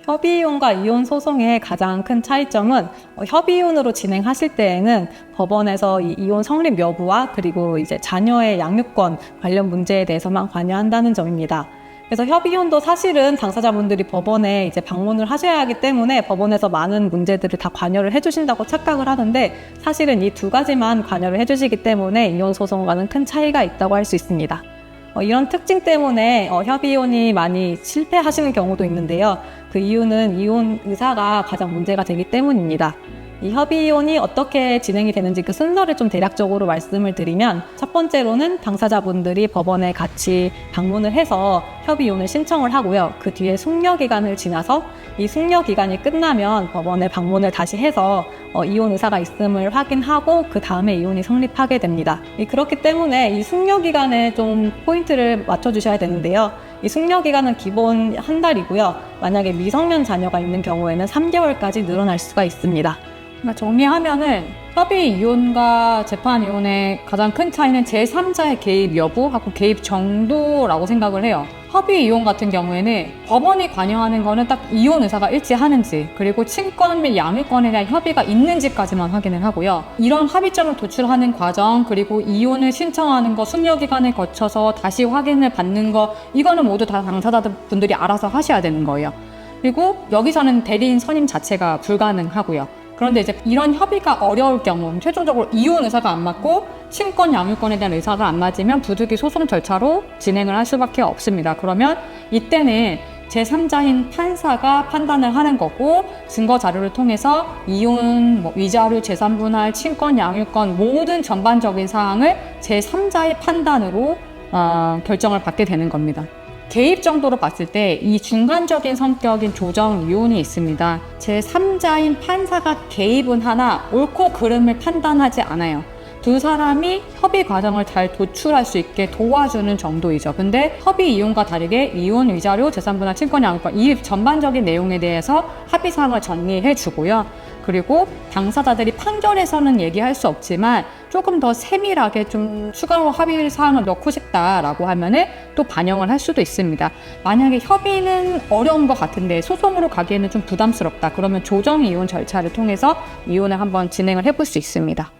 협의이혼과 이혼 소송의 가장 큰 차이점은 협의이혼으로 진행하실 때에는 법원에서 이 이혼 성립 여부와 그리고 이제 자녀의 양육권 관련 문제에 대해서만 관여한다는 점입니다. 그래서 협의이혼도 사실은 당사자분들이 법원에 이제 방문을 하셔야 하기 때문에 법원에서 많은 문제들을 다 관여를 해주신다고 착각을 하는데, 사실은 이 두 가지만 관여를 해주시기 때문에 이혼 소송과는 큰 차이가 있다고 할 수 있습니다. 이런 특징 때문에 협의이혼이 많이 실패하시는 경우도 있는데요. 그 이유는 이혼 의사가 가장 문제가 되기 때문입니다. 이 협의이혼이 어떻게 진행이 되는지 그 순서를 좀 대략적으로 말씀을 드리면, 첫 번째로는 당사자분들이 법원에 같이 방문을 해서 협의이혼을 신청을 하고요. 그 뒤에 숙려기간을 지나서 이 숙려기간이 끝나면 법원에 방문을 다시 해서 이혼 의사가 있음을 확인하고 그 다음에 이혼이 성립하게 됩니다. 그렇기 때문에 이 숙려기간에 좀 포인트를 맞춰주셔야 되는데요. 이 숙려기간은 기본 한 달이고요. 만약에 미성년 자녀가 있는 경우에는 3개월까지 늘어날 수가 있습니다. 정리하면은 협의 이혼과 재판 이혼의 가장 큰 차이는 제3자의 개입 여부하고 개입 정도라고 생각을 해요. 협의 이혼 같은 경우에는 법원이 관여하는 거는 딱 이혼 의사가 일치하는지, 그리고 친권 및 양육권에 대한 협의가 있는지까지만 확인을 하고요. 이런 합의점을 도출하는 과정, 그리고 이혼을 신청하는 거, 숙려기간을 거쳐서 다시 확인을 받는 거, 이거는 모두 다 당사자분들이 알아서 하셔야 되는 거예요. 그리고 여기서는 대리인 선임 자체가 불가능하고요. 그런데 이제 이런 협의가 어려울 경우, 최종적으로 이혼 의사가 안 맞고 친권 양육권에 대한 의사가 안 맞으면 부득이 소송 절차로 진행을 할 수밖에 없습니다. 그러면 이때는 제3자인 판사가 판단을 하는 거고, 증거 자료를 통해서 이혼, 위자료, 재산분할, 친권 양육권 모든 전반적인 사항을 제3자의 판단으로 결정을 받게 되는 겁니다. 개입 정도로 봤을 때 이 중간적인 성격인 조정 이혼이 있습니다. 제3자인 판사가 개입은 하나 옳고 그름을 판단하지 않아요. 두 사람이 협의 과정을 잘 도출할 수 있게 도와주는 정도이죠. 근데 협의 이혼과 다르게 이혼, 위자료, 재산분할, 친권 양육권 이 전반적인 내용에 대해서 합의사항을 정리해 주고요. 그리고 당사자들이 판결에서는 얘기할 수 없지만 조금 더 세밀하게 좀 추가로 합의 사항을 넣고 싶다라고 하면은 또 반영을 할 수도 있습니다. 만약에 협의는 어려운 것 같은데 소송으로 가기에는 좀 부담스럽다. 그러면 조정 이혼 절차를 통해서 이혼을 한번 진행을 해볼 수 있습니다.